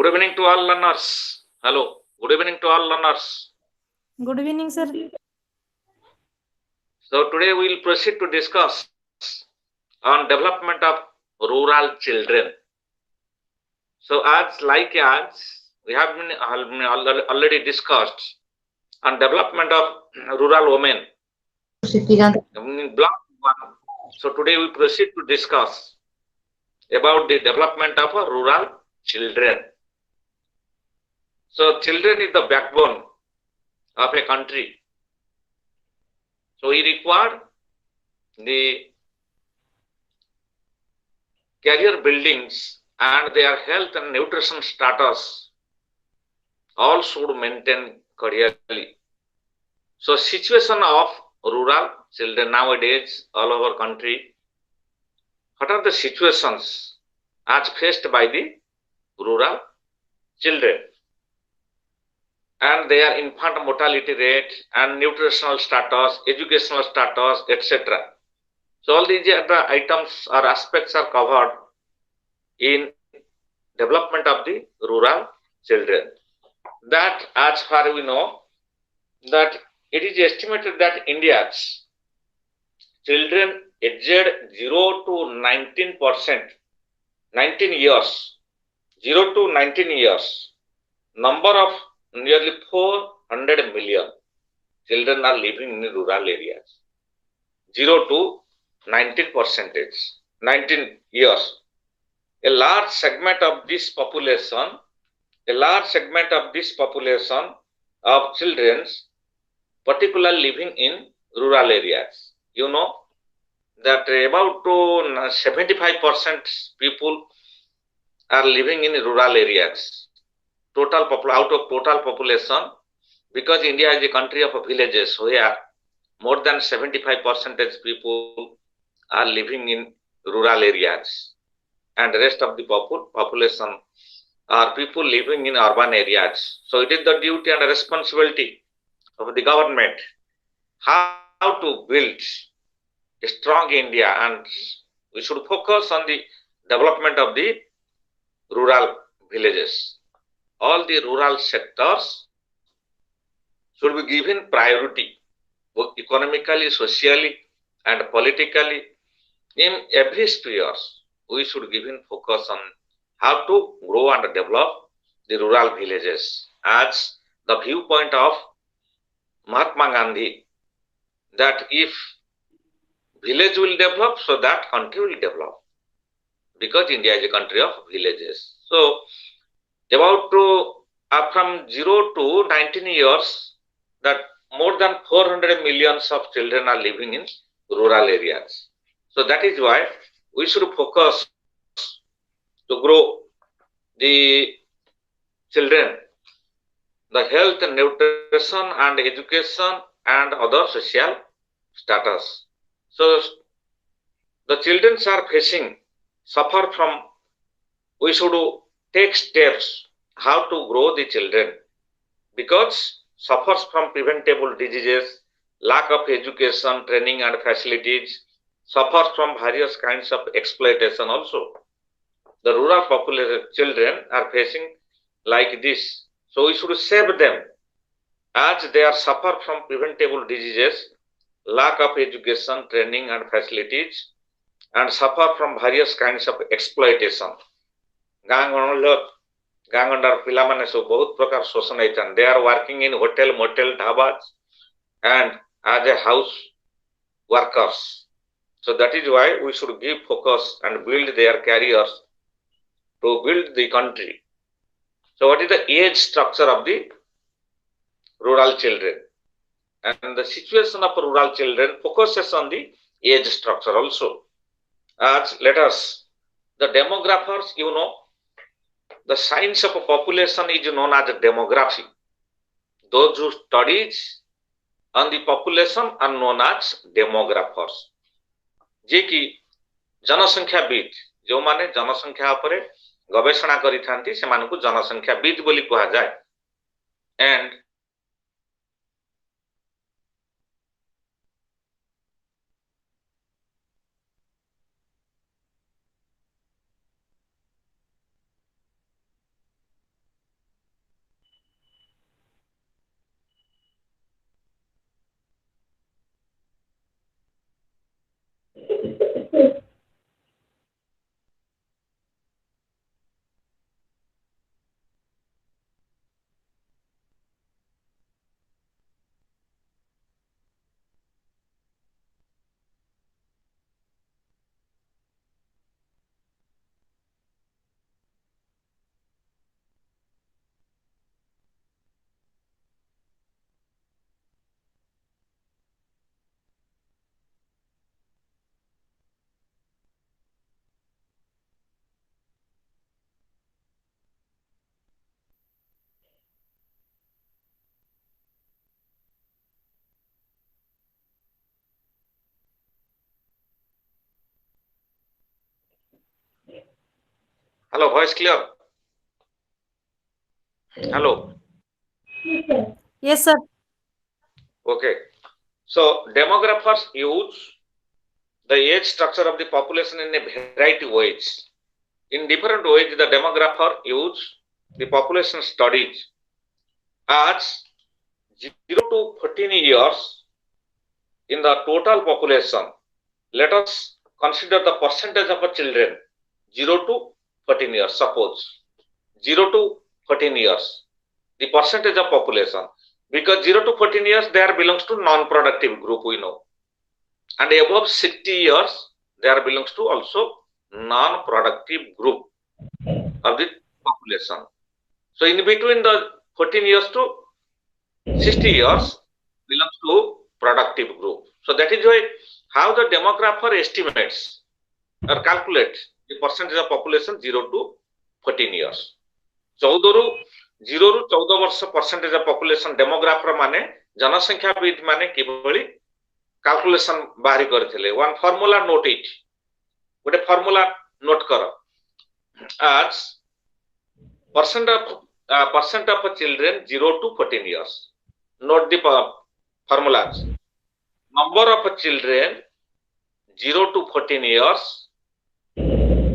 Good evening to all learners. Hello. Good evening to all learners. Good evening, sir. So today we will proceed to discuss on development of rural children. So as we have been already discussed on development of rural women in block 1. So today we proceed to discuss about the development of rural children. So children is the backbone of a country. So we require the career buildings and their health and nutrition status all should maintain cordially. So situation of rural children nowadays all over country, what are the situations as faced by the rural children and their infant mortality rate and nutritional status, educational status, etc. So all these other items or aspects are covered in development of the rural children. That as far as we know, that it is estimated that India's children aged 0 to 19%, 19 years, 0 to 19 years, number of nearly 400 million children are living in rural areas. 0 to 19 years. A large segment of this population of children, particularly living in rural areas. You know that about 75% people are living in rural areas. Out of total population, because India is a country of villages where more than 75% people are living in rural areas, and the rest of the population are people living in urban areas. So it is the duty and responsibility of the government how to build a strong India, and we should focus on the development of the rural villages. All the rural sectors should be given priority, both economically, socially, and politically. In every sphere, we should give focus on how to grow and develop the rural villages as the viewpoint of Mahatma Gandhi, that if village will develop, so that country will develop, because India is a country of villages. So about from 0 to 19 years, that more than 400 millions of children are living in rural areas. So that is why we should focus to grow the children, the health and nutrition and education and other social status. So the children are suffer from, we should take steps how to grow the children, because suffers from preventable diseases, lack of education, training and facilities, suffers from various kinds of exploitation also. The rural population children are facing like this. So we should save them, as they are suffer from preventable diseases, lack of education, training and facilities, and suffer from various kinds of exploitation. गांगंडार पिलामाने सब बहुत प्रकार शोषण होइछन. They are working in hotel, motel, dhabas and as a house workers. So that is why we should give focus and build their careers to build the country. So what is the age structure of the rural children? And the situation of rural children focuses on the age structure also. As let us, the demographers, the science of a population is known as demography. Those who studies on the population are known as demographers. जे कि जनसंख्याविद, जो माने जनसंख्या उपरे गवेषणा करिथांती से मानकु जनसंख्याविद बोली कहा जाए. And Hello, voice clear? Hello. Yes, sir. Okay. So demographers use the age structure of the population in a variety of ways. In different ways, the demographer use the population studies as 0 to 14 years in the total population. Let us consider the percentage of children 0 to 14 years. Suppose 0 to 14 years, the percentage of population, because 0 to 14 years there belongs to non-productive group, we know, and above 60 years there belongs to also non-productive group of the population. So in between the 14 years to 60 years belongs to productive group. So that is why how the demographer estimates or calculates the percentage of population 0 to 14 years. 14 ରୁ 0 ରୁ 14 ବର୍ଷ percentage of population demographer ମାନେ ଜନସଂଖ୍ୟାବିଦ ମାନେ କିଭଳି calculation ବାହାରି କରିଥିଲେ. One formula note it. ଗୋଟେ formula note କର. As percent of children 0 to 14 years. Note the formulas. Number of children 0 to 14 years.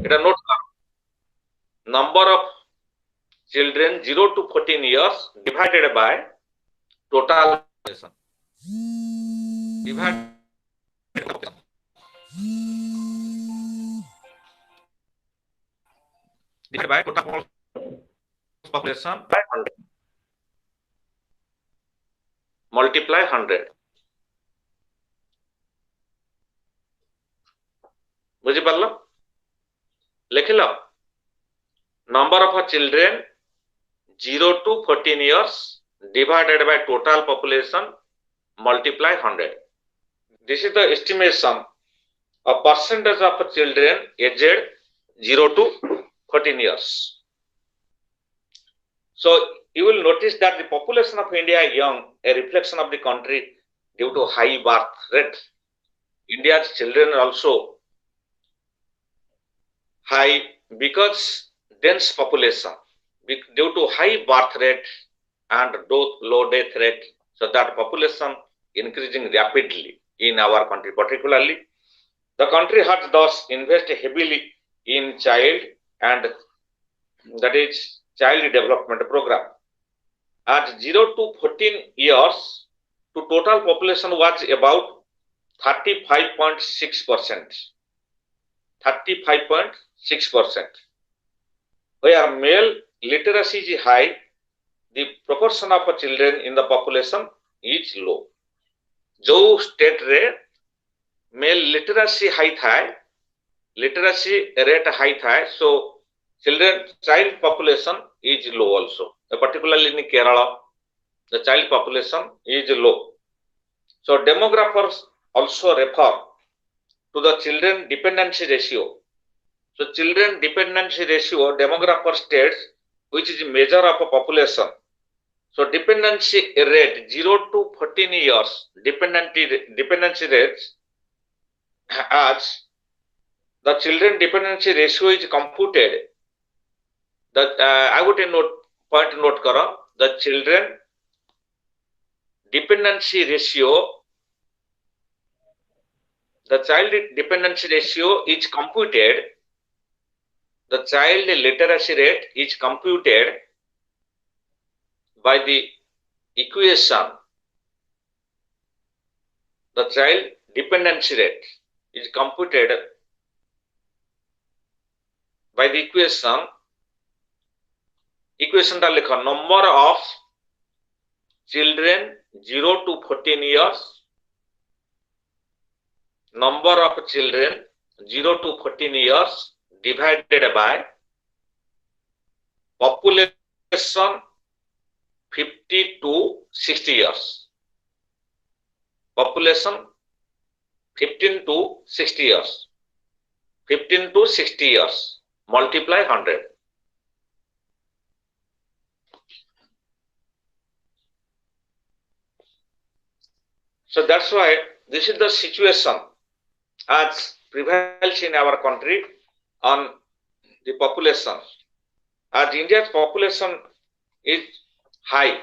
এটা note কর. Number of children 0 to 14 years divided by total population. Divided by total population by 100. Multiply 100. ବୁଝିପାରିଲ? ଲେଖିଲ number of children 0 to 14 years divided by total population multiply 100. This is the estimation of percentage of children aged 0 to 14 years. So you will notice that the population of India is young, a reflection of the country due to high birth rate. India's children are also high because dense population, due to high birth rate and low death rate, so that population increasing rapidly in our country. Particularly, the country has thus invested heavily in child and that is child development program. At 0 to 14 years, to total population was about 35.6%. 35.6%. Where male literacy is high, the proportion of children in the population is low. जो state रे mail literacy high थाए, literacy rate high थाए, so children child population is low also. Particularly in Kerala, the child population is low. So demographers also refer to the children dependency ratio. So children dependency ratio, demographer states, which is a measure of a population. So dependency rate 0 to 14 years dependency rates, as the children dependency ratio is computed. That I would note kara, the children dependency ratio, the child dependency ratio is computed. The child literacy rate is computed by the equation. The child dependency rate is computed by the equation. Equation ta likho, number of children 0 to 14 years, number of children 0 to 14 years divided by population 50 to 60 years. Population 15 to 60 years. 15 to 60 years. Multiply 100. So that's why this is the situation as prevails in our country on the population. As India's population is high,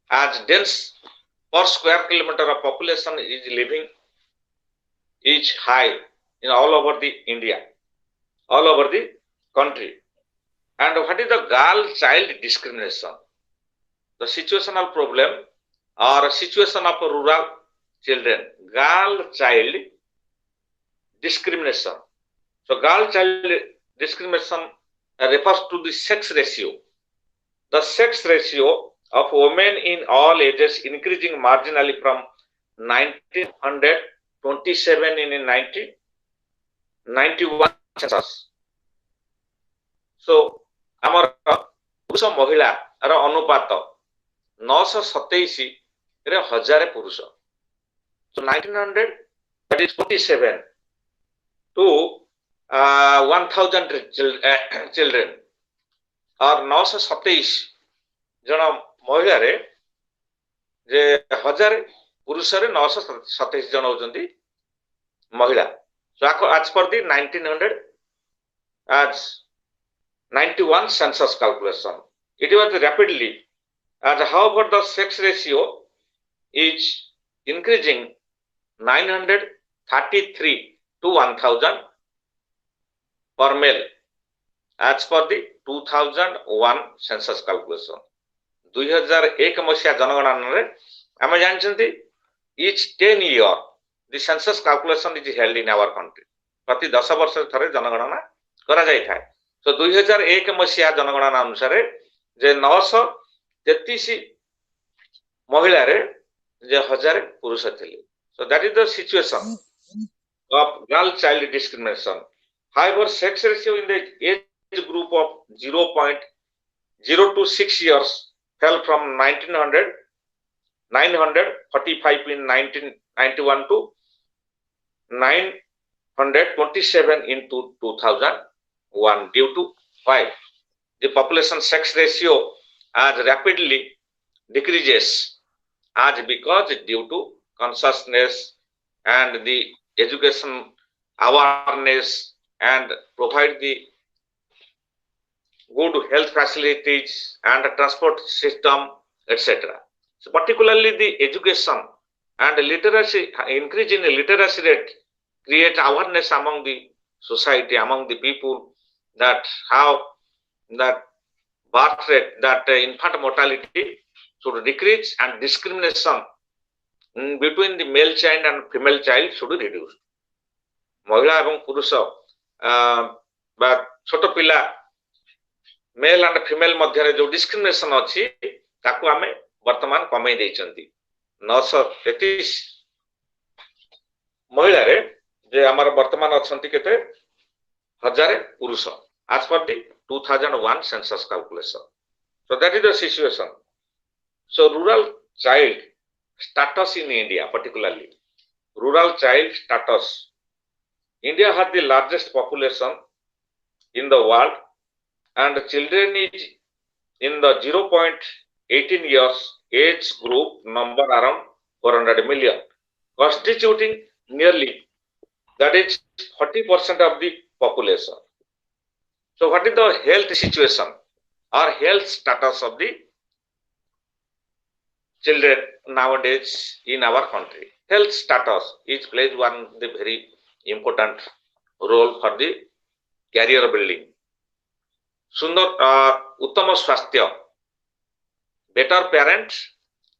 as dense per square kilometer of population is living is high in all over the India, all over the country. And what is the girl child discrimination? The situational problem or situation of rural children, girl child discrimination. So girl child discrimination refers to the sex ratio. The sex ratio of women in all ages increasing marginally from 1927 in 1991 census. So ଆମର ପୁରୁଷ ମହିଳାର ଅନୁପାତ 927 ରେ 1000 ପୁରୁଷ. So 1900 that is 47 to 1000 children or 927 ଜଣ ମହିଳାରେ ଯେ 1000 ପୁରୁଷରେ 927 ଜଣ ହଉଛନ୍ତି ମହିଳା. So as per the 1900 as 91 census calculation, it was rapidly as however the sex ratio is increasing 933 to 1000 per male as per the 2001 census calculation. 2001 ମସିହା ଜନଗଣନାରେ ଆମେ ଜାଣିଛନ୍ତି each 10 year the census calculation is held in our country. ପ୍ରତି 10 ବର୍ଷରେ ଥରେ ଜନଗଣନା କରାଯାଇଥାଏ. So 2001 ମସିହା ଜନଗଣନା ଅନୁସାରେ ଯେ 933 ମହିଳାରେ ଯେ 1000 ପୁରୁଷ ଥିଲେ. So that is the situation of girl child discrimination. However, sex ratio in the age group of 0.0 to 6 years fell from 945 in 1991 to 927 in 2001 due to why? The population sex ratio as rapidly decreases as because due to consciousness and the education awareness and provide the good health facilities and transport system, etc. So particularly the education and literacy, increase in the literacy rate create awareness among the society, among the people, that how that birth rate, that infant mortality should decrease and discrimination between the male child and female child should reduce. ମହିଳା ଏବଂ ପୁରୁଷ ବା ଛୋଟ ପିଲା male and female मध्य जो discrimination अच्छी ताकू आमे वर्तमान कमई देइचंती 933 महिला रे जे हमर वर्तमान अछंती केते 1000 पुरुष as per the 2001 census calculation. So that is the situation. So rural child status in India, particularly rural child status. India has the largest population in the world, and children is in the 0.18 years age group number around 400 million, constituting nearly, that is 40% of the population. So what is the health situation or health status of the children nowadays in our country? Health status is plays one the very important role for the career building. सुंदर उत्तम स्वास्थ्य, better parents,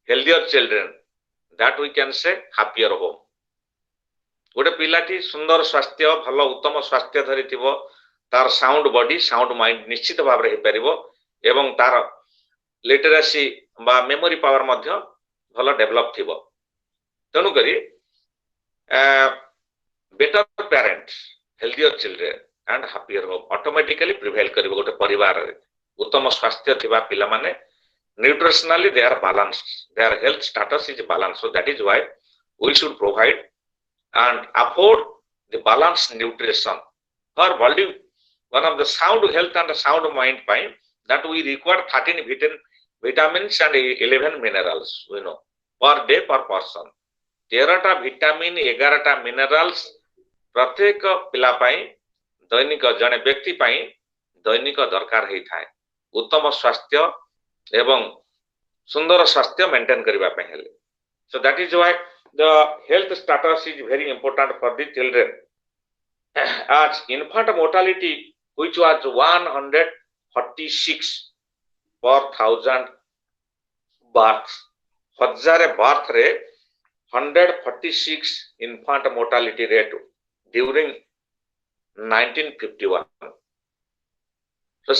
healthier children, that we can say happier home. गोटे पिलाटी सुंदर स्वास्थ्य भल उत्तम स्वास्थ्य धरी थिबो, तार साउंड बॉडी साउंड माइंड निश्चित भाव रे हे परिबो एवं तार लिटरेसी बा मेमोरी पावर मध्य भल डेवलप थिबो. तनु करी better parents, healthier children and happier home automatically prevail karibo. गोटे परिवार रे उत्तम स्वास्थ्य थिबा पिला माने nutritionally they are balanced, their health status is balanced. So that is why we should provide and afford the balanced nutrition for body. One of the sound health and sound mind point that we require 13 vitamins and 11 minerals, we know, per day per person. 13टा vitamin 11टा minerals प्रत्येक पिला पाई दैनिक जने व्यक्ति पाई दैनिक दरकार होई थाए उत्तम स्वास्थ्य एवं सुंदर स्वास्थ्य मेंटेन करबा पे हेले so that is why the health status is very important for the children as infant mortality which was 146 per thousand births हजार birth रे 146 infant mortality rate during 1951 so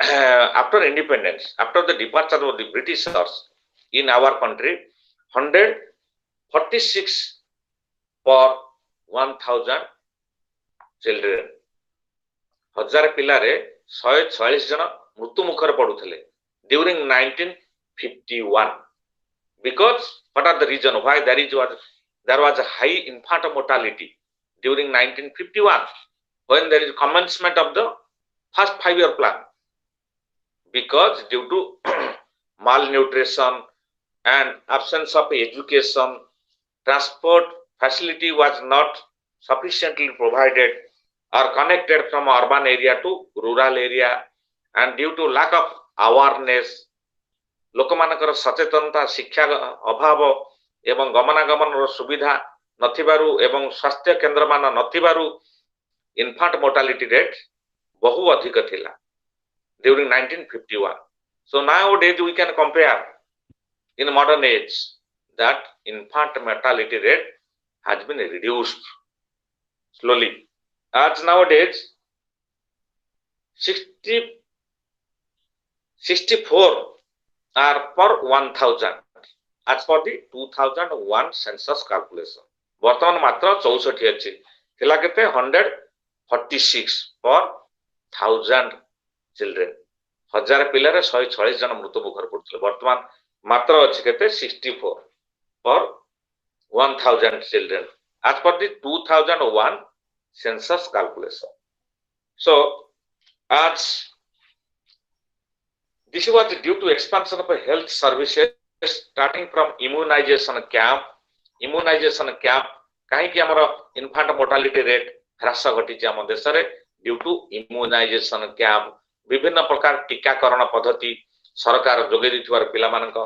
after independence after the departure of the Britishers in our country 146 per 1000 children हजार पिला रे 146 जन मृत्यु मुखर पडुथले during 1951 because what are the reason why there was a high infant mortality during 1951 when there is commencement of the first 5-year plan because due to malnutrition and absence of education transport facility was not sufficiently provided or connected from urban area to rural area and due to lack of awareness लोकमानकर सचेतनता शिक्षा अभाव एवं गमनागमन सुविधा नथिबारु एवं स्वास्थ्य केंद्र मान नथिबारु इन्फांट mortality rate बहु अधिक थिला during 1951 so nowadays we can compare in modern age that infant mortality rate has been reduced slowly as nowadays 64 are per 1000 as per the 2001 census calculation वर्तमान मात्र 64 अछि थिला केते 146 per 1000 children हजार पिला रे 146 जन मृत्यु मुखर पड़थले वर्तमान मात्र अछि केते 64 per 1000 children as per the 2001 census calculation so as this was due to expansion of health services starting from immunization camp कहीं कि हमर इन्फांट मोर्टालिटी रेट ह्रास घटी जे हम देश रे ड्यू टू इम्यूनाइजेशन कैंप विभिन्न प्रकार टीकाकरण पद्धति सरकार जोगे दिथवार पिला मानक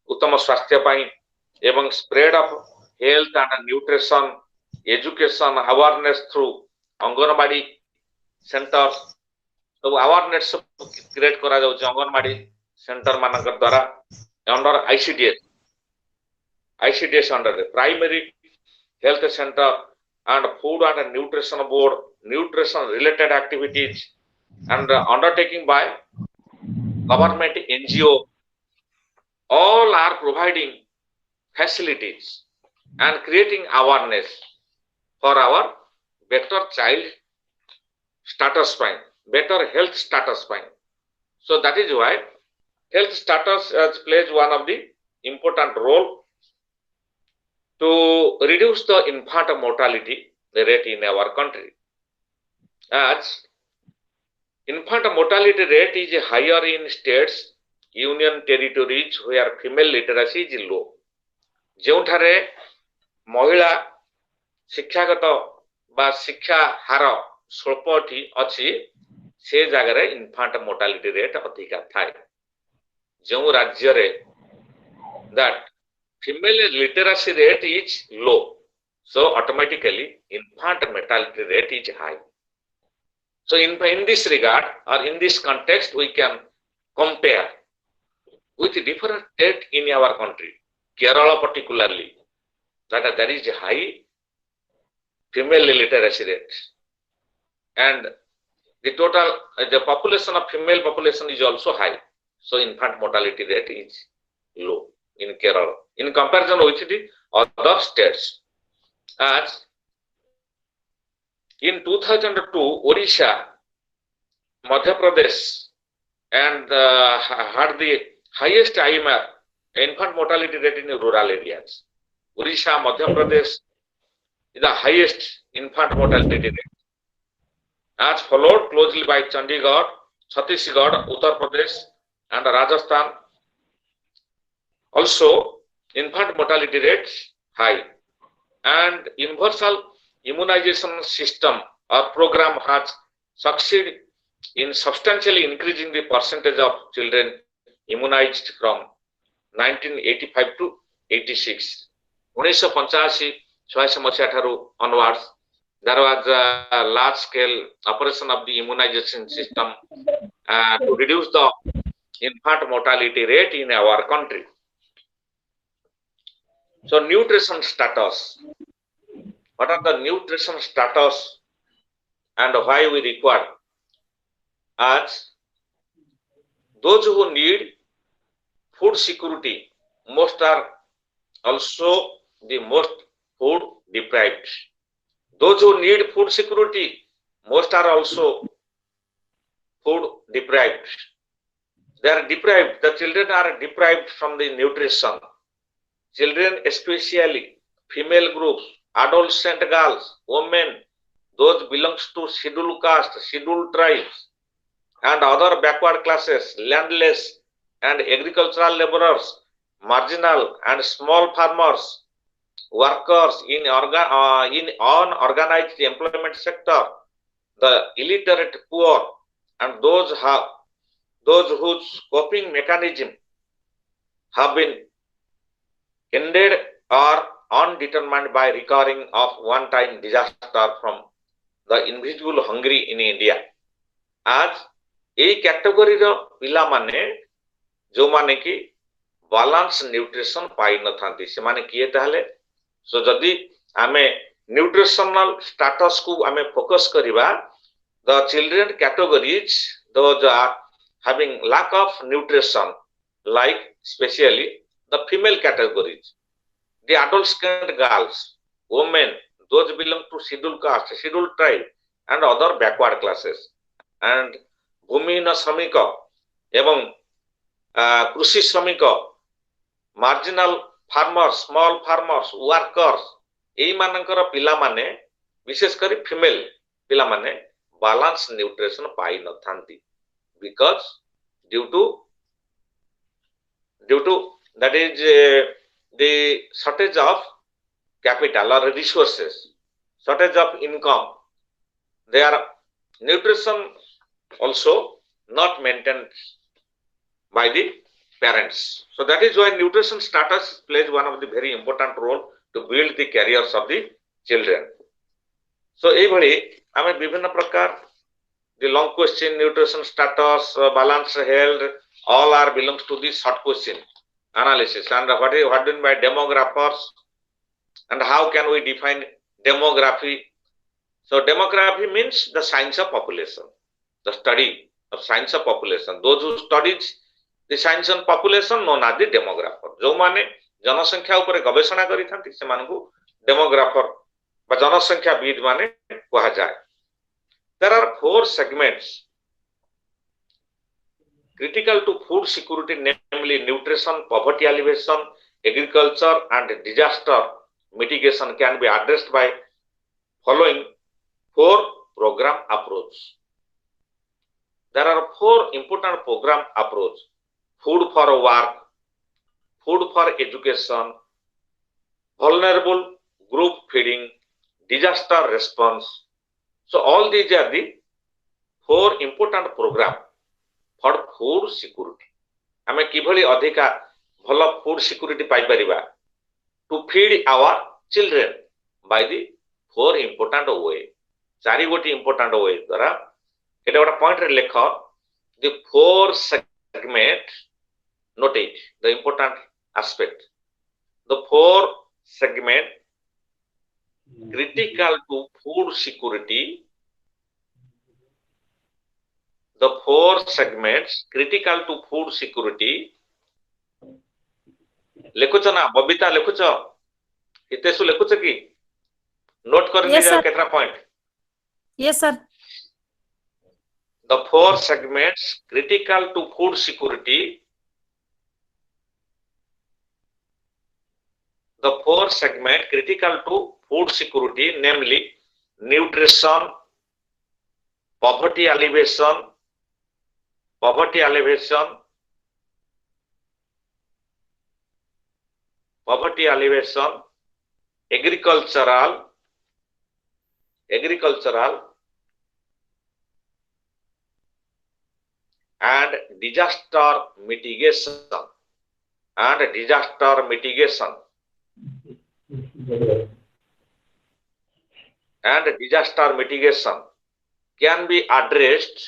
उत्तम स्वास्थ्य पाई एवं spread of health and nutrition education awareness through anganwadi centres तो अवेयरनेस क्रिएट करा जाउछ अंगनवाड़ी सेंटर मानक द्वारा under ICDS under primary health centre and food and nutrition board nutrition related activities and undertaking by government NGO all are providing facilities and creating awareness for our better child status fine better health status fine so that is why health status plays one of the important role to reduce the infant mortality rate in our country as infant mortality rate is higher in states union territories where female literacy is low जेउठारे महिला शिक्षागत बा शिक्षा हार स्वल्पटी अछि से जगह रे इन्फांट mortality rate अधिक थाए जो राज्य रे that female literacy rate is low so automatically infant mortality rate is high so in this regard or in this context we can compare with different states in our country Kerala particularly that there is a high female literacy rate and the total the population of female population is also high so infant mortality rate is low in Kerala in comparison with the other states as in 2002 Odisha Madhya Pradesh and had the highest IMR infant mortality rate in rural areas Odisha Madhya Pradesh is the highest infant mortality rate as followed closely by Chandigarh Chhattisgarh Uttar Pradesh and Rajasthan also infant mortality rates high and universal immunization system or program has succeeded in substantially increasing the percentage of children immunized from 1985 to 86. 1985 ମସିହା ଠାରୁ onwards there was a large scale operation of the immunization system to reduce the infant mortality rate in our country. So nutrition status. What are the nutrition status and why we require? As those who need food security, most are also the most food deprived. Those who need food security, most are also food deprived. They are deprived. The children are deprived from the nutrition. Children, especially female groups, adolescent girls, women, those belongs to scheduled caste, scheduled tribes, and other backward classes, landless and agricultural laborers, marginal and small farmers, workers in unorganized employment sector, the illiterate poor, and those whose coping mechanism have been ended or undetermined by recurring of one-time disaster from the invisible hungry in India. As এই କ୍ୟାଟେଗୋରୀର ପିଲାମାନେ ଯୋଉମାନେ କି balance nutrition ପାଇନଥାନ୍ତି ସେମାନେ କିଏ ତାହେଲେ? Show ଯଦି ଆମେ nutritional status କୁ ଆମେ ଫୋକସ କରିବା, the children categories those are having lack of nutrition, like especially the female categories, the adolescent girls, women, those belong to scheduled caste, scheduled tribe, and other backward classes, and भूमिहीन श्रमिक एवं कृषि श्रमिक, marginal farmers, small farmers, workers, एई मानकर पिला माने विशेष करी फीमेल पिला माने बैलेंस न्यूट्रिशन पाई न थांती, because due to that is the shortage of capital or resources, shortage of income, their nutrition also not maintained by the parents. So that is why nutrition status plays one of the very important role to build the careers of the children. So eibhali ame bibhinna prakar the long question, nutrition status, balance health, all are belongs to the short question analysis. And what do you mean by demographers and how can we define demography? So demography means the science of population, the study of science of population. Those who studies the science of population known as the demographer. जो माने जनसंख्या ऊपर गवेषणा करी थांती से मानकु demographer बा जनसंख्या with माने कहा जाए. There are 4 segments critical to food security, namely nutrition, poverty alleviation, agriculture, and disaster mitigation can be addressed by following 4 program approach. There are 4 important program approach: food for work, food for education, vulnerable group feeding, disaster response. So all these are the 4 important program for food security. आमे किभली अधिका भल food security pi परिबा to feed our children by the 4 important way. 4 गोटी important way द्वारा एटा गोटा point रे लेख the 4 segment, note it, the important aspect, the 4 segment critical to food security, the 4 segments critical to food security. लेखुच ना बबिता, लेखुच हितेशु, लेखुच की note कर Yes, लीजिए sir. केतना point. Yes, sir. The 4 segments critical to food security, the 4 segment critical to food security, namely nutrition, poverty alleviation, agricultural, and disaster mitigation and disaster mitigation and disaster mitigation can be addressed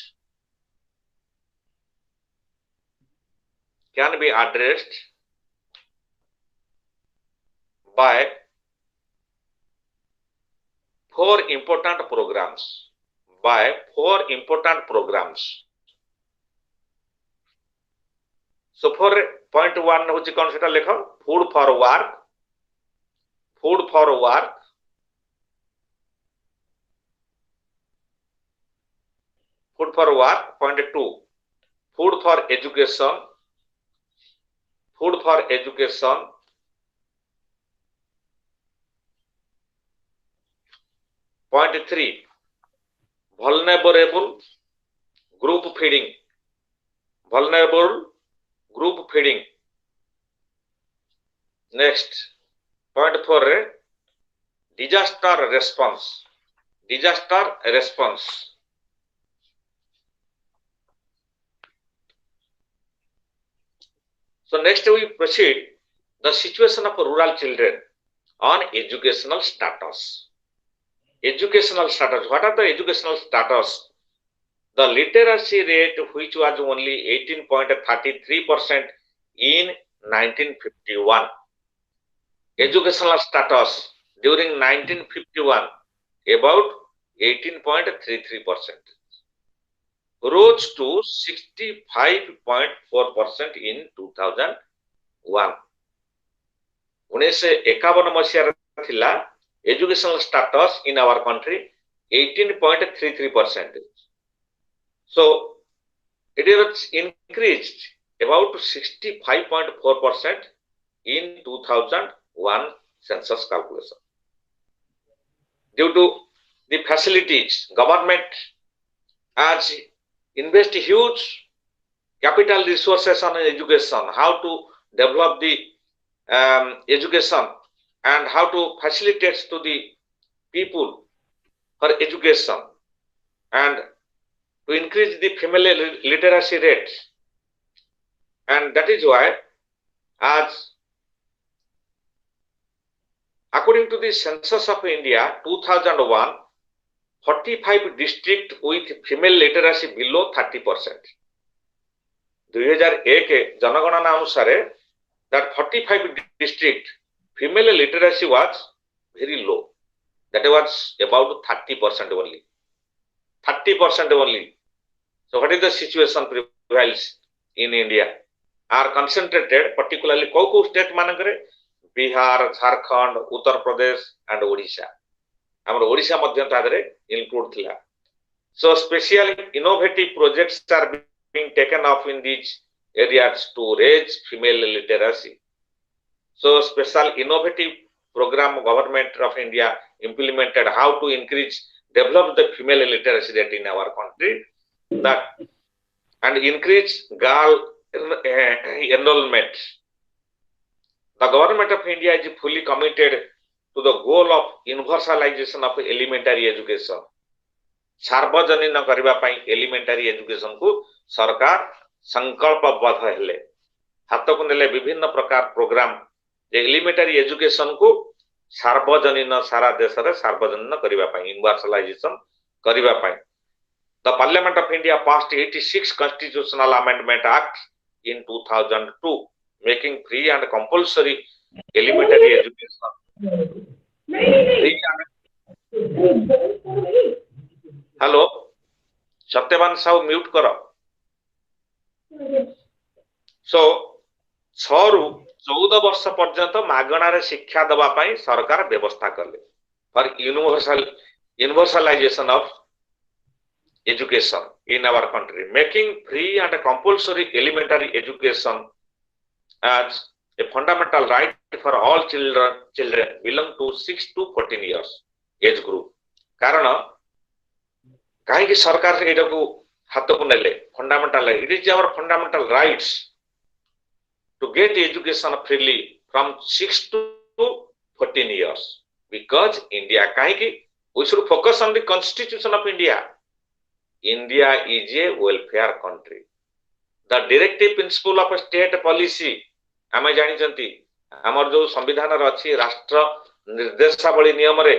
by four important programs. So for point one होची कौन सेटा लेखो food for work food for work point two food for education point three vulnerable group feeding next point four disaster response So next we proceed the situation of rural children on educational status. What are the educational status? The literacy rate, which was only 18.33% in 1951. Educational status during 1951 about 18.33%. Rose to 65.4% in 2001. 1951 मसीहा थिला educational status in our country 18.33%. So it is increased about 65.4% in 2001 census calculation. Due to the facilities, government has invest huge capital resources on education, how to develop the education and how to facilitate to the people for education and to increase the female literacy rate. And that is why, as according to the census of India 2001, 45 districts with female literacy below 30%. 2001 जनगणना अनुसार that 45 district female literacy was very low. That was about 30% only. 30% only. So what is the situation prevails in India? Are concentrated particularly कोको state मानकरे Bihar, Jharkhand, Uttar Pradesh and Odisha. ଆମର ଓଡ଼ିଶା ମଧ୍ୟ ତା ଦେହରେ include ଥିଲା. So special innovative projects are being taken up in these areas to raise female literacy. So special innovative program government of India implemented how to develop the female literacy rate in our country and increase girl enrollment. The government of India is fully committed to the goal of universalization of elementary education. सार्वजनीन करबा पई elementary education को सरकार संकल्पबद्ध हेले हाथ को नेले विभिन्न प्रकार प्रोग्राम elementary education को सार्वजनीन सारा देश रे सार्वजनीन करबा पई universalization करबा पई. The Parliament of India passed 86 Constitutional Amendment Act in 2002 making free and compulsory elementary education. Hello Satyavan Sahu mute करो. सो 6 रु 14 वर्ष पर्यंत मागणार शिक्षा दबा पई सरकार व्यवस्था करले for universalization of education in our country making free and compulsory elementary education as a fundamental right for all children belong to 6 to 14 years age group. कारण कहीं की सरकार से एटा को हाथ को नेले fundamental it is our fundamental rights to get education freely from 6 to 14 years because India कहीं की we should focus on the constitution of India. India is a welfare country. the directive principle of state policy आम जानी आमर जो संविधान अच्छी राष्ट्र निर्देशावली नियम रे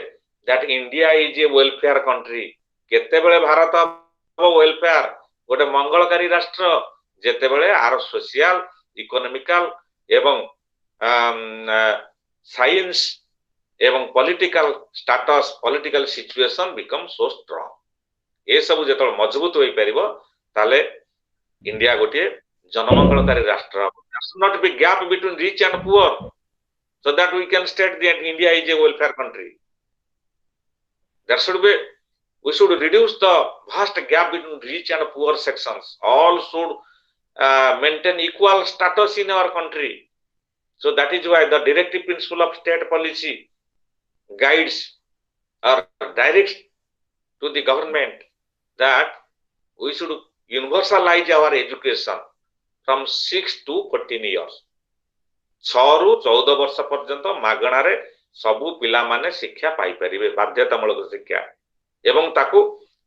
that India is a welfare country केतेबेले भारत वेलफेयर गोटे मंगलकारी राष्ट्र जेतेबेले आर सोशल इकोनॉमिकल एवं साइंस एवं political status political situation become so strong ए सब जेतो मजबूत होई परिबो ताले इंडिया गोटे जनमंगलकारी राष्ट्र there should not be gap between rich and poor so that we can state that India is a welfare country. There should be, we should reduce the vast gap between rich and poor sections. All should maintain equal status in our country. So that is why the directive principle of state policy guides or directs to the government that we should universalize our education from 6 to 14 years. 6 ରୁ 14 ବର୍ଷ ପର୍ଯ୍ୟନ୍ତ ମାଗଣାରେ ସବୁ ପିଲାମାନେ ଶିକ୍ଷା ପାଇପାରିବେ ବାଧ୍ୟତାମୂଳକ ଶିକ୍ଷା ଏବଂ ତାକୁ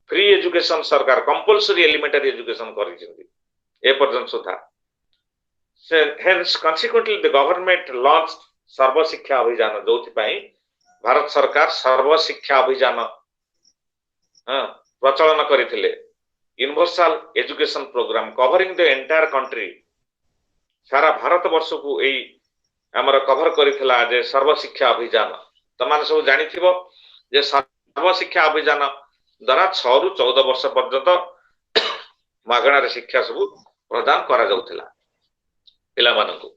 फ्री एजुकेशन सरकार कंपलसरी एलिमेंटरी एजुकेशन କରିଛନ୍ତି ଏ ପର୍ଯ୍ୟନ୍ତ ସୁଦ୍ଧା hence consequently the government launched सर्व शिक्षा अभियान जोथि पई भारत सरकार सर्व शिक्षा अभियान प्रचलन करथिले universal education program covering the entire country सारा भारत वर्ष को एई हमर कवर करथिला जे सर्व शिक्षा अभियान तमान सब जानिथिबो जे सर्व शिक्षा अभियान द्वारा 6 ରୁ 14 वर्ष पर्यंत मागणा रे शिक्षा सब प्रदान करा जाउथिला पिला मानकु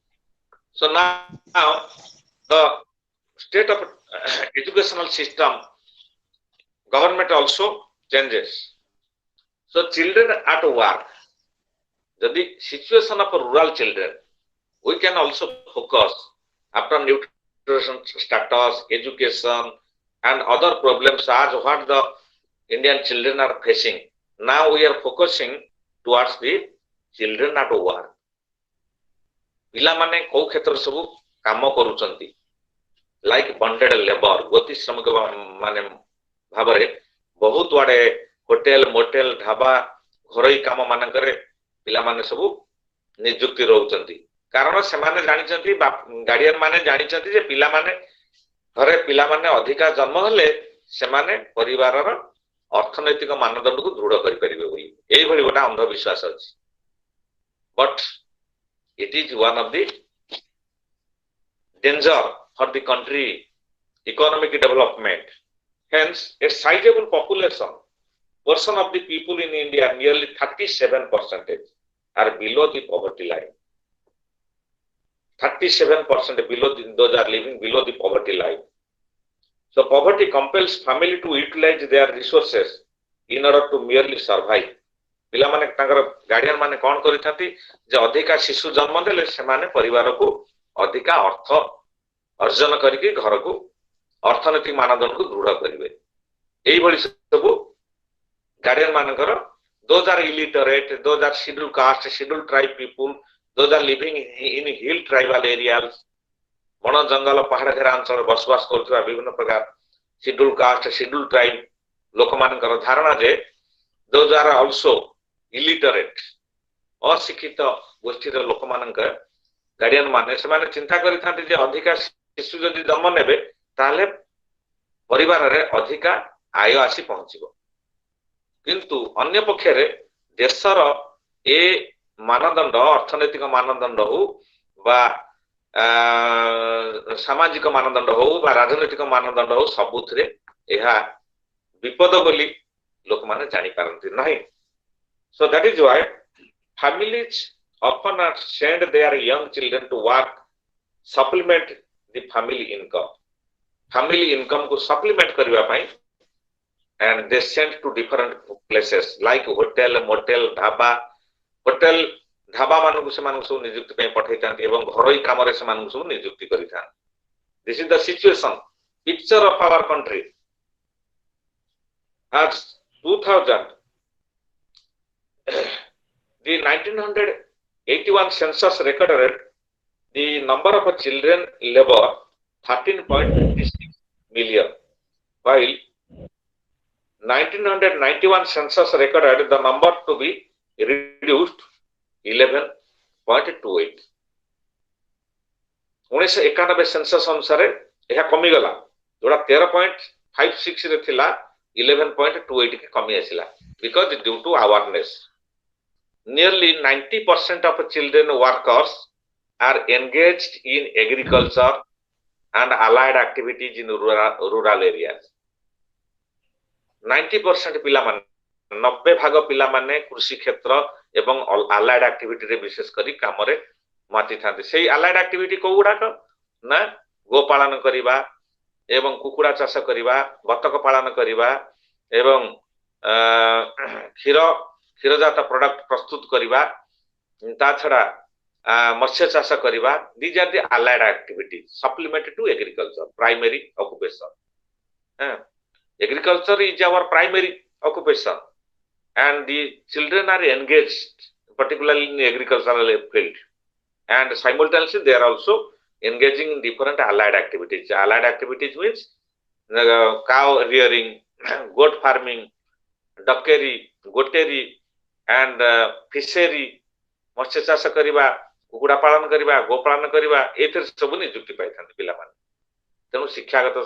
so now the state of educational system government also changes so children at work यदि situation of rural children we can also focus after nutrition status education and other problems as what the Indian children are facing. Now we are focusing towards the children at work. पिला माने को क्षेत्र सब काम करूचंती like bonded labour गति श्रमिक माने भाबरे बहुत वाडे होटल मोटेल ढाबा घरोई काम मानकरे पिला माने सब नियुक्ति रहउचंती कारण से माने जानिचंती गार्डियन माने जानिचंती जे पिला माने घरे पिला माने अधिका जन्म हले से माने परिवारर अर्थनैतिक मानदंड को दृढ़ करि परिबे बोली एई भली गोटा अंधविश्वास अछि but it is one of the danger for the country economic development hence a sizable population portion of the people in India nearly 37% are below the poverty line 37% below those are living below the poverty line. So poverty compels family to utilize their resources in order to merely survive. पिला माने तांगर guardian माने कोन करिथांती जे अधिका शिशु जन्म देले से माने परिवार को अधिका अर्थ अर्जन करिके घर को अर्थनैतिक मानदंड को दृढ़ करिवे एई भली सब गार्डियन मानकर those are illiterate those are scheduled caste scheduled tribe people those are living in hill tribal areas वन जंगल पहाड़ घेरा अंचल बसवास करथुवा विभिन्न प्रकार शेड्यूल कास्ट शेड्यूल ट्राइब लोक मानकर धारणा जे those are also illiterate अशिक्षित गोष्ठी रे लोक मानकर गार्डियन माने से माने चिंता करिथांते जे अधिका शिशु जदि जन्म नेबे ताले परिवार रे अधिका आय आसी पहुंचीबो किंतु अन्य पक्ष रे देशर ए मानदंड अर्थनैतिक मानदंड हो बा सामाजिक मानदंड हो बा राजनैतिक मानदंड हो सबुथरे एहा विपद बोली लोक माने जानि पारंती नाही so that is why families often are send their young children to work supplement the family income को supplement करबा पई and they sent to different places like hotel motel dhaba hotel dhaba मानक से मानक सब नियुक्ति पे पठाइतांती एवं घरोई काम रे से मानक सब नियुक्ति करिथान this is the situation picture of our country as 2000 the 1981 census recorded the number of children labor 13.56 million while 1991 census recorded the number to be reduced 11.28 1991 census अनुसार यह कमी गला जोड़ा 13.56 रे थिला 11.28 के कमी आसिला because due to awareness nearly 90% of children workers are engaged in agriculture and allied activities in rural areas 90% पिला माने 90 भाग पिला माने कृषि क्षेत्र एवं allied activity रे विशेष करी काम रे माति थांती सेही allied activity को गुडाक ना गो पालन करिबा एवं कुकुड़ा चाष करिबा बतक पालन करिबा एवं क्षीरजात प्रोडक्ट प्रस्तुत करिबा ता छडा मत्स्य चाष करिबा these are the allied activities supplementary to agriculture primary occupation agriculture is our primary occupation and the children are engaged particularly in agricultural field and simultaneously they are also engaging in different allied activities means cow rearing goat farming duckery goatery and fishery मत्स्य चाष करिबा कुकुड़ा पालन करिबा गो पालन करिबा एथर सब नियुक्ति पाइथान पिला मान तेनु शिक्षागत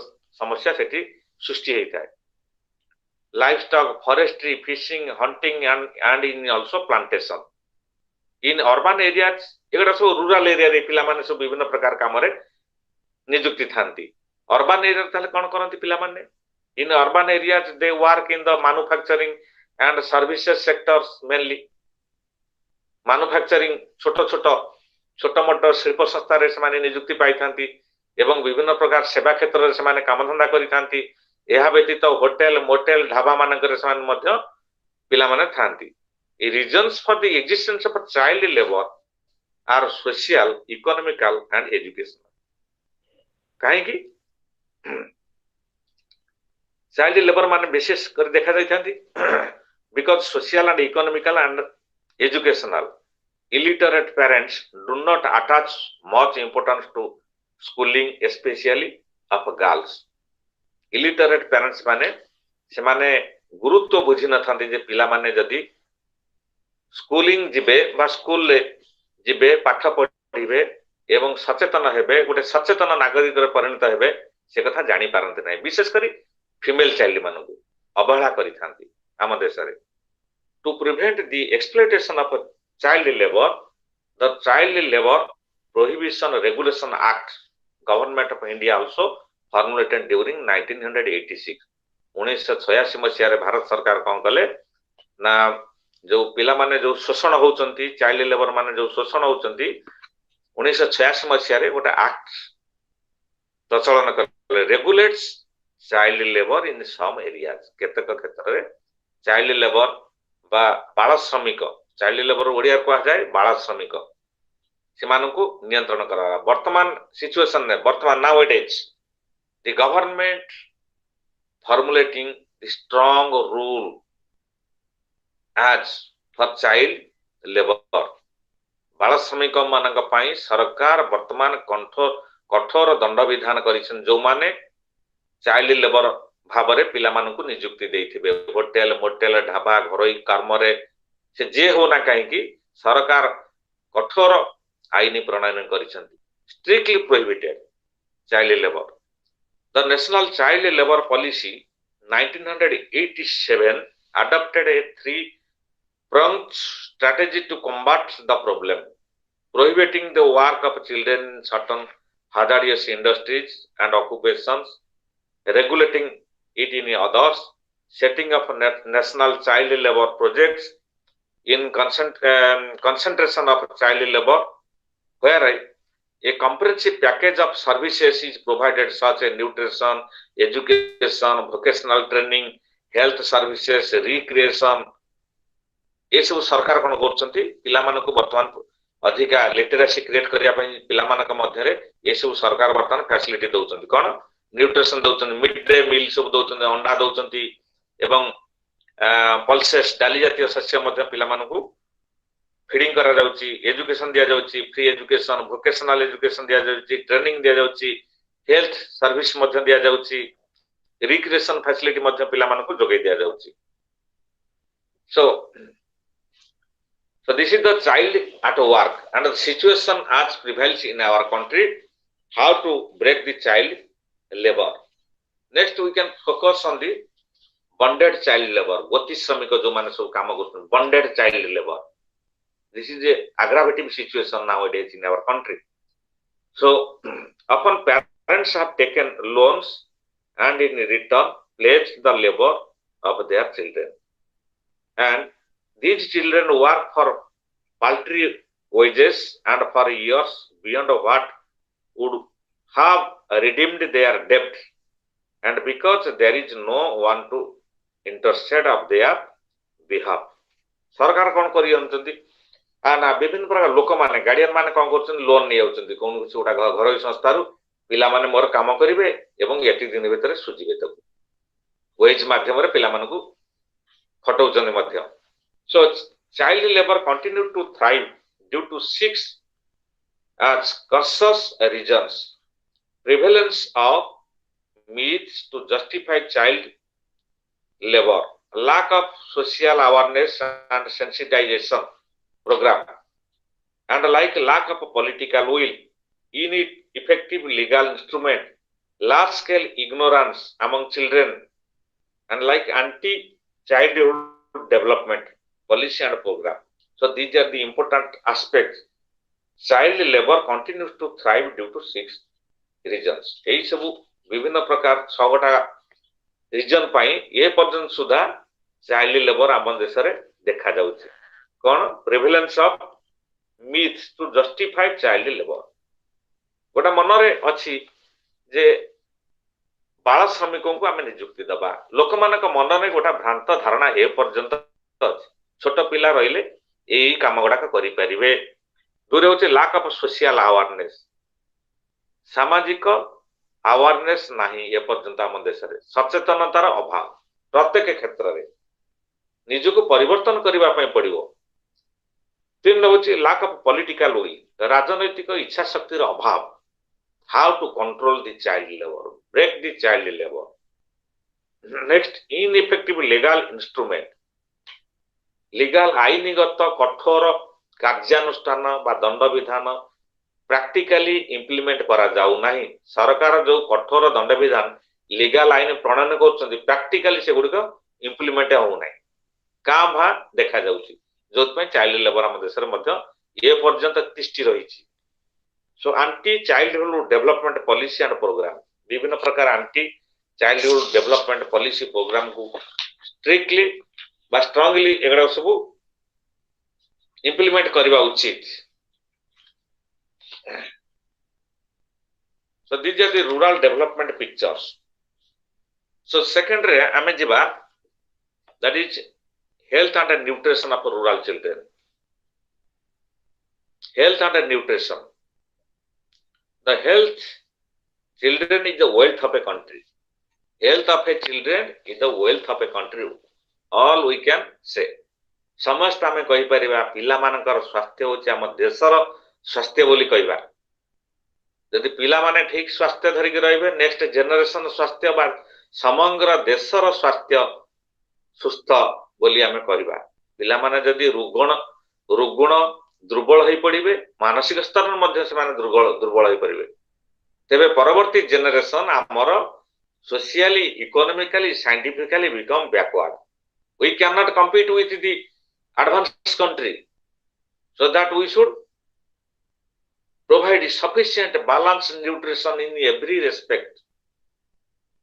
समस्या सेठी सृष्टि हेताय life stock forestry fishing hunting and in also plantation in urban areas एगडा सब रूरल एरिया रे पिला माने सब विभिन्न प्रकार काम रे नियुक्ति थांती अर्बन एरिया ताले कोन करंती पिला माने इन urban areas they work in the manufacturing and services sectors mainly manufacturing छोट मोट शिल्प संस्था रे से नियुक्ति पाई थांती एवं विभिन्न प्रकार सेवा क्षेत्र रे से काम धंदा करि थांती एहा व्यतीत होटल मोटेल ढाबा मानकर से मध्य पिला माने थांती ए reasons for the existence of child labour are social economical and educational काहे की चाइल्ड लेबर माने विशेष कर देखा जाई थांती because social and economical and educational illiterate parents do not attach much importance to schooling especially of girls illiterate parents माने से माने गुरुत्व बुझी न थांती जे पिला माने जदी स्कूलिंग जिबे बा स्कूल ले जिबे पाठ पढिबे एवं सचेतन हेबे गोटे सचेतन नागरिक रे परिणत हेबे से कथा जानि पारंते नै विशेष करी फीमेल चाइल्ड मानकु अवहेला करि थांती आम देश रे to prevent the exploitation of child labor the child labor prohibition regulation act government of india also formulated during 1986 1986 मसिया रे भारत सरकार कोन कले ना जो पिला माने जो शोषण होचंती चाइल्ड लेबर माने जो शोषण होचंती 1986 मसिया रे गोटे एक्ट प्रचलन करले regulates child labour in some areas केतक क्षेत्र रे चाइल्ड लेबर बा बाल श्रमिक चाइल्ड लेबर ओडिया को जाय बाल श्रमिक से मानको नियंत्रण करा वर्तमान सिचुएशन ने वर्तमान now it is the government formulating the strong rule as for child labour बाल श्रमिक मानक पई सरकार वर्तमान कठोर दंड विधान करिसन जो माने चाइल्ड लेबर भाबरे पिला मानकु नियुक्ति देइथिबे होटल मोटेल ढाबा घरोई कर्म रे से जे होना काहे की सरकार कठोर आईनी प्रणयन करिसंती strictly prohibited child labour the national child labour policy 1987 adopted a three-pronged strategy to combat the problem prohibiting the work of children in certain hazardous industries and occupations regulating it in others, setting up national child labor projects in concentration of child labor, where a comprehensive package of services is provided such as nutrition, education, vocational training, health services, recreation. ये सब सरकार कोन करछंती पिला मानको वर्तमान अधिका literacy create करिया पई पिला मानक मध्य रे ये सब सरकार वर्तमान फैसिलिटी दउछंती कोन न्यूट्रिशन दउछंती मिड डे मील सब दउछंती अंडा दउछंती एवं पल्सेस डाली जातीय शस्य मध्य पिला मानकु फीडिंग करा जाउची एजुकेशन दिया जाउची फ्री एजुकेशन वोकेशनल एजुकेशन दिया जाउची ट्रेनिंग दिया जाउची हेल्थ सर्विस मध्य दिया जाउची रिक्रिएशन फैसिलिटी मध्य पिला मानकु जोगै दिया जाउची सो So this is the child at work and the situation as prevails in our country, how to break the child labor. Next we can focus on the bonded child labor. Goti shramiko jo mane sab kama korchun, bonded child labor. This is a aggravating situation nowadays in our country. So often parents have taken loans and in return pledged the labor of their children. And these children work for paltry wages and for years beyond what would have redeemed their debt. And because there is no one to intercede of their behalf. सरकार कौन करी ना विभिन्न प्रकार लोक माने guardian माने कौन कर लोन नहीं आउचंदी कौन किसी गोटा घर संस्था पिला माने मोर काम करिवे एवं एटी दिन भितर सुझिबे तक वेज माध्यम रे पिला मानकु खटौचंदी मध्य. So child labor continue to thrive due to 6 causes reasons. Prevalence of myths to justify child labor, lack of social awareness and sensitization program, and like lack of political will, ineffective legal instrument, large scale ignorance among children, and like anti-childhood development policy and program. So these are the important aspects. Child labor continues to thrive due to 6 reasons. यही सब विभिन्न प्रकार 6 गोटा reason पाई ये पर्यंत सुधा child labour आम देश रे देखा जाउछि. कौन prevalence of myths to justify child labour. गोटा मन रे अछि जे बाल श्रमिकों को आम नियुक्ति दबा. लोक मानक मन में गोटा भ्रांत धारणा ए पर्यंत अछि छोट पिला रहिले एई काम गुडा करि परिबे. दूरे होचे लैक ऑफ सोशल अवेयरनेस, सामाजिक अवेयरनेस नाही ए पर्यंत आम देश रे. सचेतनतार अभाव प्रत्येक क्षेत्र रे निजको परिवर्तन करबा पय पड़िबो. 3 होचे लैक ऑफ पॉलिटिकल विल, राजनैतिक इच्छा शक्तिर अभाव. How to control the child labour, break the child labour. Next ineffective legal instrument, legal आईनगत कठोर कार्यानुष्ठान बा दंड विधान प्रैक्टिकली इंप्लीमेंट करा जाऊ नाही. सरकार जो कठोर दंड विधान लीगल आईन प्रणयन करछन्ती प्रैक्टिकली से गुडिक इंप्लीमेंट हो नाही, का भा देखा जाउछि जोत पे चाइल्ड लेबर हम देश रे मध्य ए पर्यंत तिष्टि रहिछि. So anti childhood development policy and program, विभिन्न प्रकार anti childhood development policy program को स्ट्रिक्टली बा स्ट्रांगली एगडा सब इंप्लीमेंट करबा उचित. So these are the rural development pictures. So second रे आमे जिबा that is health and nutrition of rural children. Health and nutrition. The health children is the wealth of a country. Health of a children is the wealth of a country. All we can say. समस्त आमे कहि परिबा पिला मानकर स्वास्थ्य होचे हम देशर स्वास्थ्य बोली कहिबा. यदि पिला माने ठीक स्वास्थ्य धरि के रहबे नेक्स्ट जनरेशन स्वास्थ्य बा समग्र देशर स्वास्थ्य सुस्थ बोली आमे कहिबा. पिला माने यदि रुगुण दुर्बल होई पड़िबे मानसिक स्तर में मध्य से माने दुर्बल होई पड़िबे. तेबे परवर्ती जनरेशन हमर socially economically scientifically become backward. We cannot compete with the advanced country. So that we should provide sufficient balanced nutrition in every respect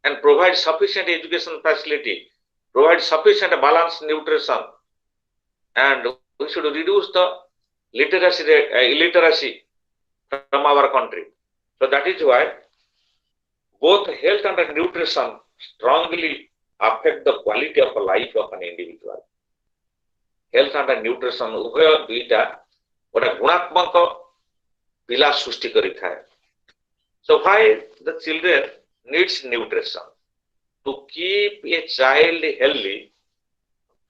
and provide sufficient education facility, provide sufficient balanced nutrition, and we should reduce the illiteracy from our country. So that is why both health and nutrition strongly affect the quality of life of an individual. Health and nutrition उभय दुईटा गोटे गुणात्मक पिला सृष्टि करि थाए. So why the children needs nutrition? To keep a child healthy,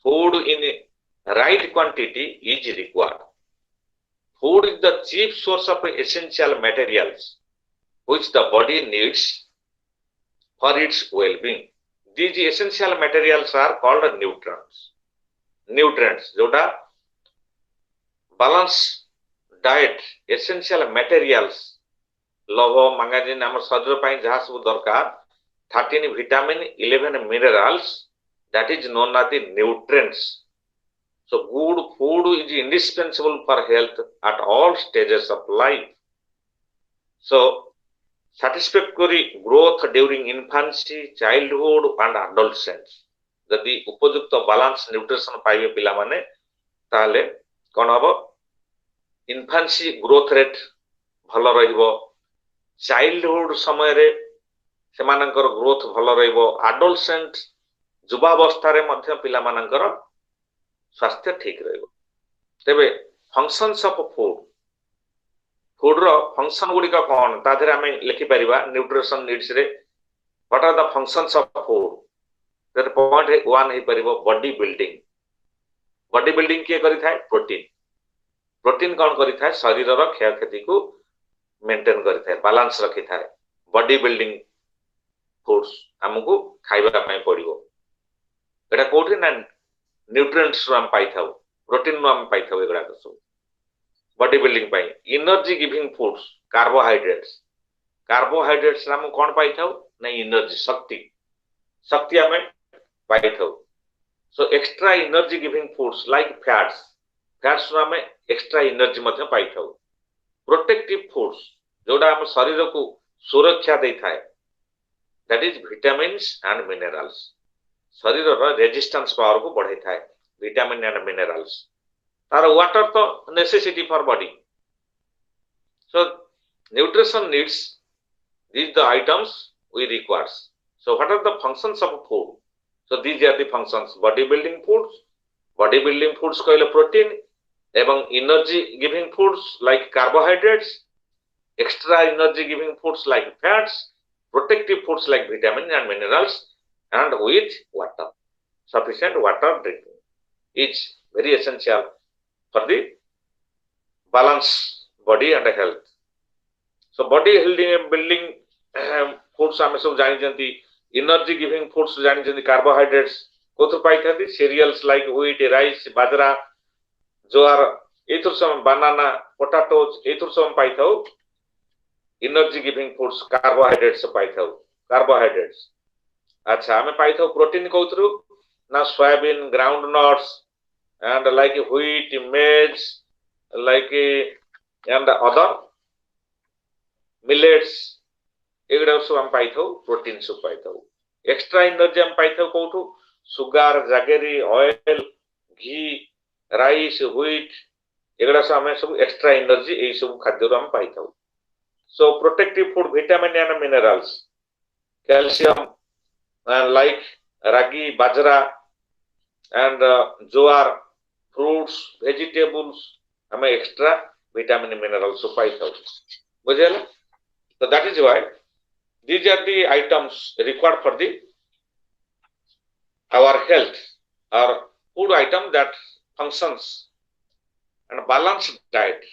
food in right quantity is required. Food is the chief source of essential materials which the body needs for its well-being. These essential materials are called nutrients. Nutrients जोटा balance diet, essential materials, love, manganese, our sharir pai jaha sabu darkar, 13 vitamin, 11 minerals, that is known as the nutrients. So good food is indispensable for health at all stages of life. So satisfactory growth during infancy, childhood and adolescence. ଯଦି ଉପଯୁକ୍ତ balance nutrition ପାଇବେ ପିଲାମାନେ ତାହେଲେ କ'ଣ ହବ, ଇନଫାନ୍ସି growth rate ଭଲ ରହିବ, childhood ସମୟରେ ସେମାନଙ୍କର ଗ୍ରୋଥ ଭଲ ରହିବ, ଆଡୋଲସେଣ୍ଟ ଯୁବାବସ୍ଥାରେ ମଧ୍ୟ ପିଲାମାନଙ୍କର ସ୍ୱାସ୍ଥ୍ୟ ଠିକ ରହିବ। ତେବେ ଫଙ୍କସନ୍ସ ଅଫ ଫୁଡ, ଫୁଡର ଫଙ୍କସନ ଗୁଡିକ କ'ଣ, ତା ଦେହରେ ଆମେ ଲେଖିପାରିବା ନ୍ୟୁଟ୍ରିସନ ନିଡ୍ସ ରେ what R the functions of food. Point 1 ହେଇପାରିବ ବଡି ବିଲ୍ଡିଂ। ବଡି ବିଲ୍ଡିଂ କିଏ କରିଥାଏ? ପ୍ରୋଟିନ। ପ୍ରୋଟିନ କ'ଣ କରିଥାଏ? ଶରୀରର କ୍ଷୟକ୍ଷତିକୁ ମେଣ୍ଟେନ କରିଥାଏ, ବାଲାନ୍ସ ରଖିଥାଏ। ବଡି ବିଲ୍ଡିଂ ଫୁଡ୍ସ ଆମକୁ ଖାଇବା ପାଇଁ ପଡିବ। ଏଟା କୋଉଠି ନା ନ୍ୟୁଟ୍ରିଏଣ୍ଟସରୁ ଆମେ ପାଇଥାଉ, ପ୍ରୋଟିନରୁ ଆମେ ପାଇଥାଉ ଏଗୁଡାକ ସବୁ ବଡି ବିଲ୍ଡିଂ ପାଇଁ। Energy giving foods, carbohydrates. Carbohydrates ଆମେ କ'ଣ ପାଇଥାଉ ନା ଏନର୍ଜି, ଶକ୍ତି। ଶକ୍ତି ଆମେ ପାଇଥାଉ। So extra energy giving foods like fats, ଫ୍ୟାଟ୍ସରୁ ଆମେ ଏକ୍ସଟ୍ରା ଏନର୍ଜି ମଧ୍ୟ ପାଇଥାଉ। ପ୍ରୋଟେକ୍ଟିଭ ଫୁଡ୍ସ, ଯୋଉଟା ଆମ ଶରୀରକୁ ସୁରକ୍ଷା ଦେଇଥାଏ, that is vitamins and minerals. ଶରୀରର ରେଜିଷ୍ଟାନ୍ସ ପାୱାରକୁ ବଢେଇଥାଏ ଭିଟାମିନ୍ ଆଣ୍ଡ ମିନେରାଲ୍ସ। ତାର ୱାଟର ତ necessity for body. So nutrition needs these the items we requires. So what are the functions of food? So these are the functions: body building foods, कहले protein, एवं energy giving foods like carbohydrates, extra energy giving foods like fats, protective foods like vitamin and minerals, and with water. Sufficient water drinking is very essential for the balance body and health. So body building foods आमे सब जानि जंती, energy giving foods जानि जंती, carbohydrates कोथु पाइथांती, cereals like wheat, rice, बाजरा, ज्वार, एथुर सब बनाना, पोटैटोज, एथुर सब पाइथाउ एनर्जी गिविंग फूड्स, कार्बोहाइड्रेट्स पाइथाउ, कार्बोहाइड्रेट्स। अच्छा आमे पाइथाउ प्रोटीन कोथुरु ना soybean, ground nuts and like wheat, maize, like and other millets, एगुड़ा सब हम पाइथाउ प्रोटीन सब पाइथाउ। एक्स्ट्रा एनर्जी हम पाइथाउ कोठु, सुगर, जगेरी, ऑयल, घी, राइस, व्हीट, एगुड़ा सब हमें सब एक्स्ट्रा एनर्जी ए सब खाद्य हम पाइथाउ। So protective food, vitamin and minerals, calcium like रागी, बाजरा एंड ज्वार, फ्रूट्स, वेजिटेबल्स, हमें एक्स्ट्रा विटामिन मिनरल्स सब पाइथाउ। बुझेला? So that is why these are the items required for the our health, or food item that functions. And balanced diet.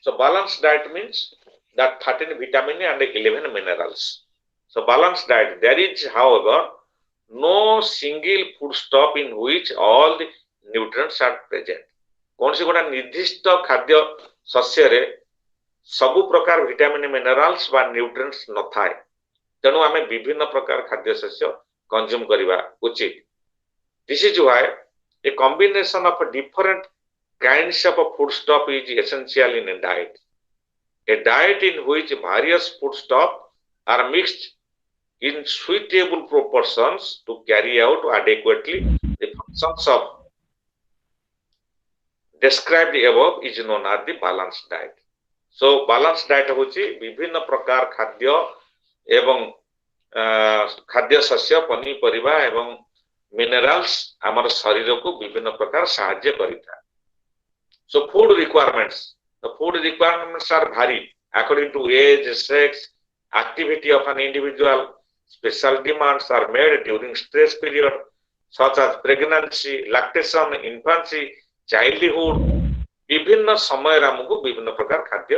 So balanced diet means that 13 vitamin and 11 minerals. So balanced diet, there is however no single food stop in which all the nutrients are present. कौन सी गोटा निर्दिष्ट खाद्य शस्य रे सबु प्रकार vitamin minerals बा nutrients न थाए, तेणु आमे विभिन्न प्रकार खाद्य शस्य कंज्यूम करिबा उचित। This is why a combination of different kinds of food stuff is essential in a diet. A diet in which various food stuff are mixed in suitable proportions to carry out adequately the functions of described above is known as the balanced diet. So balanced diet होची विभिन्न प्रकार खाद्य एवं खाद्य शस्य, पनीपरिबा एवं minerals हमर शरीर को विभिन्न प्रकार सहाय्य करिता। So food requirements. The food requirements are vary according to age, sex, activity of an individual. Special demands are made during stress period such as pregnancy, lactation, infancy, childhood. विभिन्न समय हमको विभिन्न प्रकार खाद्य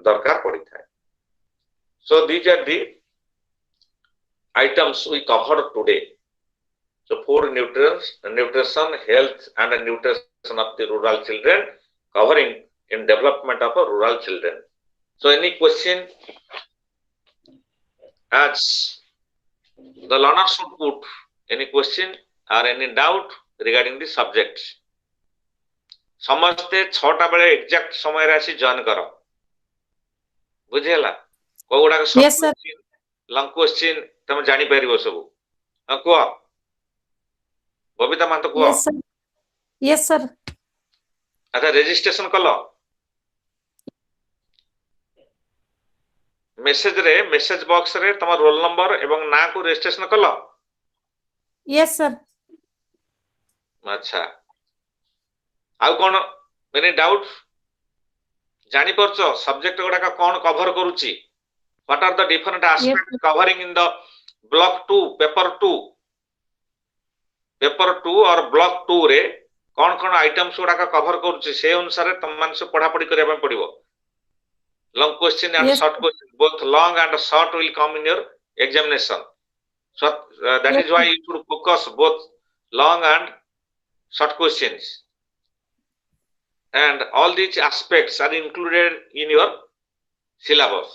दरकार पड़ी थाए। So these are the items we covered today. So food nutrition, health and nutrition of the rural children covering in development of rural children. So any question as the learner should put any question or any doubt regarding the subject. ସମସ୍ତେ 6ଟା ବେଳେ exact ସମୟରେ ଆସି join କର ବୁଝିହେଲା କୋଉଗୁଡାକ Yes, sir. Long question ତମେ ଜାଣିପାରିବ ସବୁ କୁହ ବବିତା ମହାନ୍ତ କୁହ Yes, sir. Yes, sir. ଆଚ୍ଛା ରେଜିଷ୍ଟ୍ରେସନ କଲ ମେସେଜ ବକ୍ସ ରେ ତମ ରୋଲ ନମ୍ବର ଏବଂ ନାଁ କୁ ରେଜିଷ୍ଟ୍ରେସନ କଲ Yes, sir. ଆଚ୍ଛା ଆଉ କଣ ଏନି ଡାଉଟ୍ ଜାଣିପାରୁଛ ସବଜେକ୍ଟ ଗୁଡାକ କଣ କଭର କରୁଛି what are the different aspects covering in the block 2 paper 2 or block 2 ରେ କଣ କଣ ଆଇଟମ୍ସ ଗୁଡାକ କଭର କରୁଛି ସେ ଅନୁସାରେ ତମ ମାନେ ସବୁ ପଢାପଢି କରିବା ପାଇଁ ପଡିବ long question and Yes, short question both long and short will come in your examination so that Yes, is why you should focus both long and short questions and all these aspects are included in your syllabus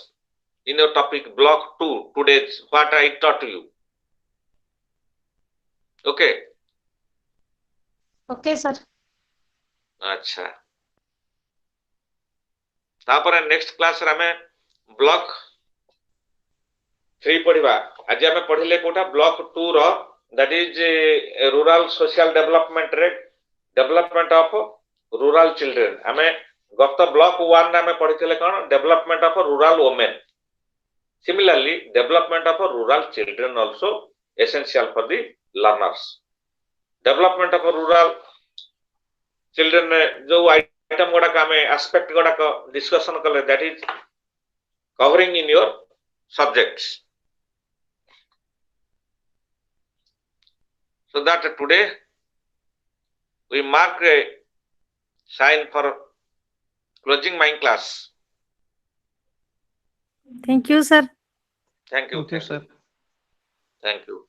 in your topic block 2 today's what I taught you okay Okay, sir. अच्छा तापर next class रे हमें block 3 पढ़िबा आज हमें पढ़िले कोटा block 2 रो that is rural social development रे डेवलपमेंट ऑफ रूरल चिल्ड्रन हमें गत ब्लॉक 1 रे हमें पढ़िथिले कोन development of rural women similarly development of rural children also essential for the learners development of rural children जो आइटम गुड़ा का हमें एस्पेक्ट गुड़ा का डिस्कशन कले that is covering in your subjects so that today we mark a sign for closing my class Thank you, sir. thank you Okay, sir. thank you